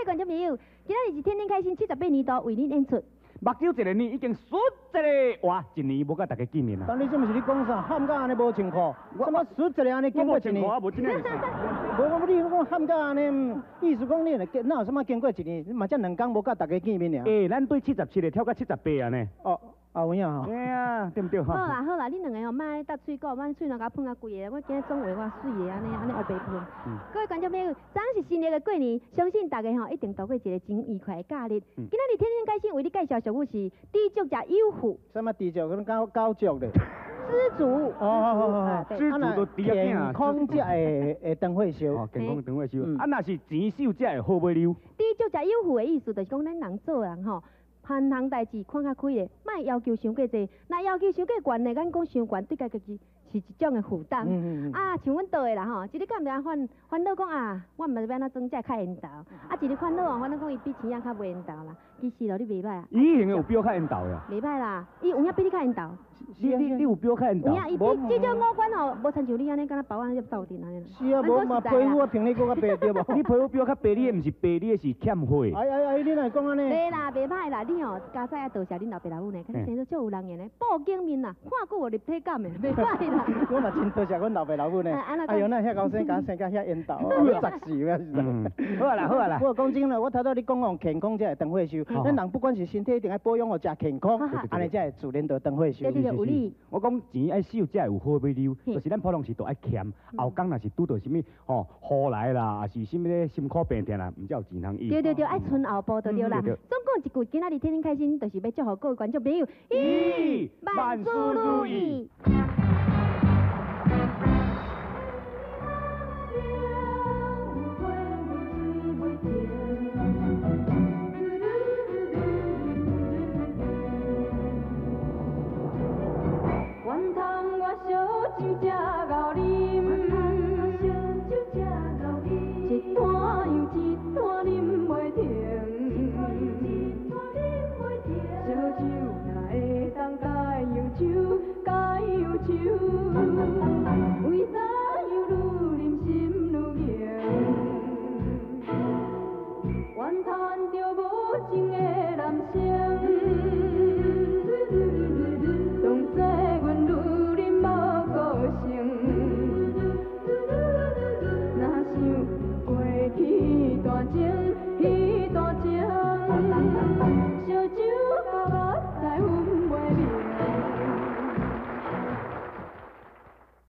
观众朋友，今仔日是天天开心78年度为您演出。目睭一个年已经输一个，哇，一年无甲大家见面啊。但你这毋是你讲啥？喊甲安尼无情况，什么输一个安尼经过一年？我无真诶。无讲你讲喊甲安尼，意思讲你哪有什么经过一年？嘛才2天无甲大家见面尔。诶，咱对77个跳到78啊呢。哦。啊，有影吼。嘿啊，对毋对？好啦好啦，恁两个吼，莫搭喙角，莫喙两甲喷啊贵个，我今日总话我水个安尼黑白喷。各位观众朋友，昨是新历的过年，相信大家吼一定度过一个真愉快的假日。今仔日天天开心为你介绍俗语是知足者有福。什么知足？跟高足咧。知足。哦，知足都第一件啊。健康才会长岁寿。哦，健康长岁寿。啊，若是钱少才会好尾溜。知足者有福的意思，就是讲咱人做人吼。凡项代志看较开咧，莫要求伤过济。若要求伤过悬咧，咱讲伤悬对家己是一种的负担。啊，像阮倒的啦吼，一日干毋烦恼讲啊，我毋知要安怎装才较缘投。啊，一日烦恼啊，烦恼讲伊比钱仔较袂缘投啦。其实咯，你袂歹啊。伊现在有比我较缘投呀。袂歹啦，伊有影比你较缘投。你有比我较缘投？有影，伊比这种五官吼，无亲像你安尼，敢若包安尼斗阵安尼。是啊，无嘛皮肤啊，平你搁较白对无？你皮肤比我较白，你毋是白，你是欠火。你哪会讲安尼？袂啦，袂歹啦，你吼家仔也多谢恁老爸老母呢，看你生得足有人缘呢，报警面啦，看久有立体感的，袂歹啦。我嘛真多谢阮老爸老母呢。哎呦，那遐高生甲生甲遐缘投，砸死我是。好啊啦，好啊啦。不过讲真啦，我头拄你讲健康才会长岁寿，咱人不管是身体一定要保养哦，食健康，安尼才会自然就长岁寿。对对对，有理。我讲钱爱守，才会有好尾溜，就是咱普通时都爱欠，后港若是拄到什么吼雨来啦，还是什么咧心苦病痛啦，毋才有钱通用。对，爱存后步就对啦。总共一句，今仔日天天开心，就是要祝福各位观众朋友，万事如意。为啥又愈啉心愈硬？怨叹着无情的男生。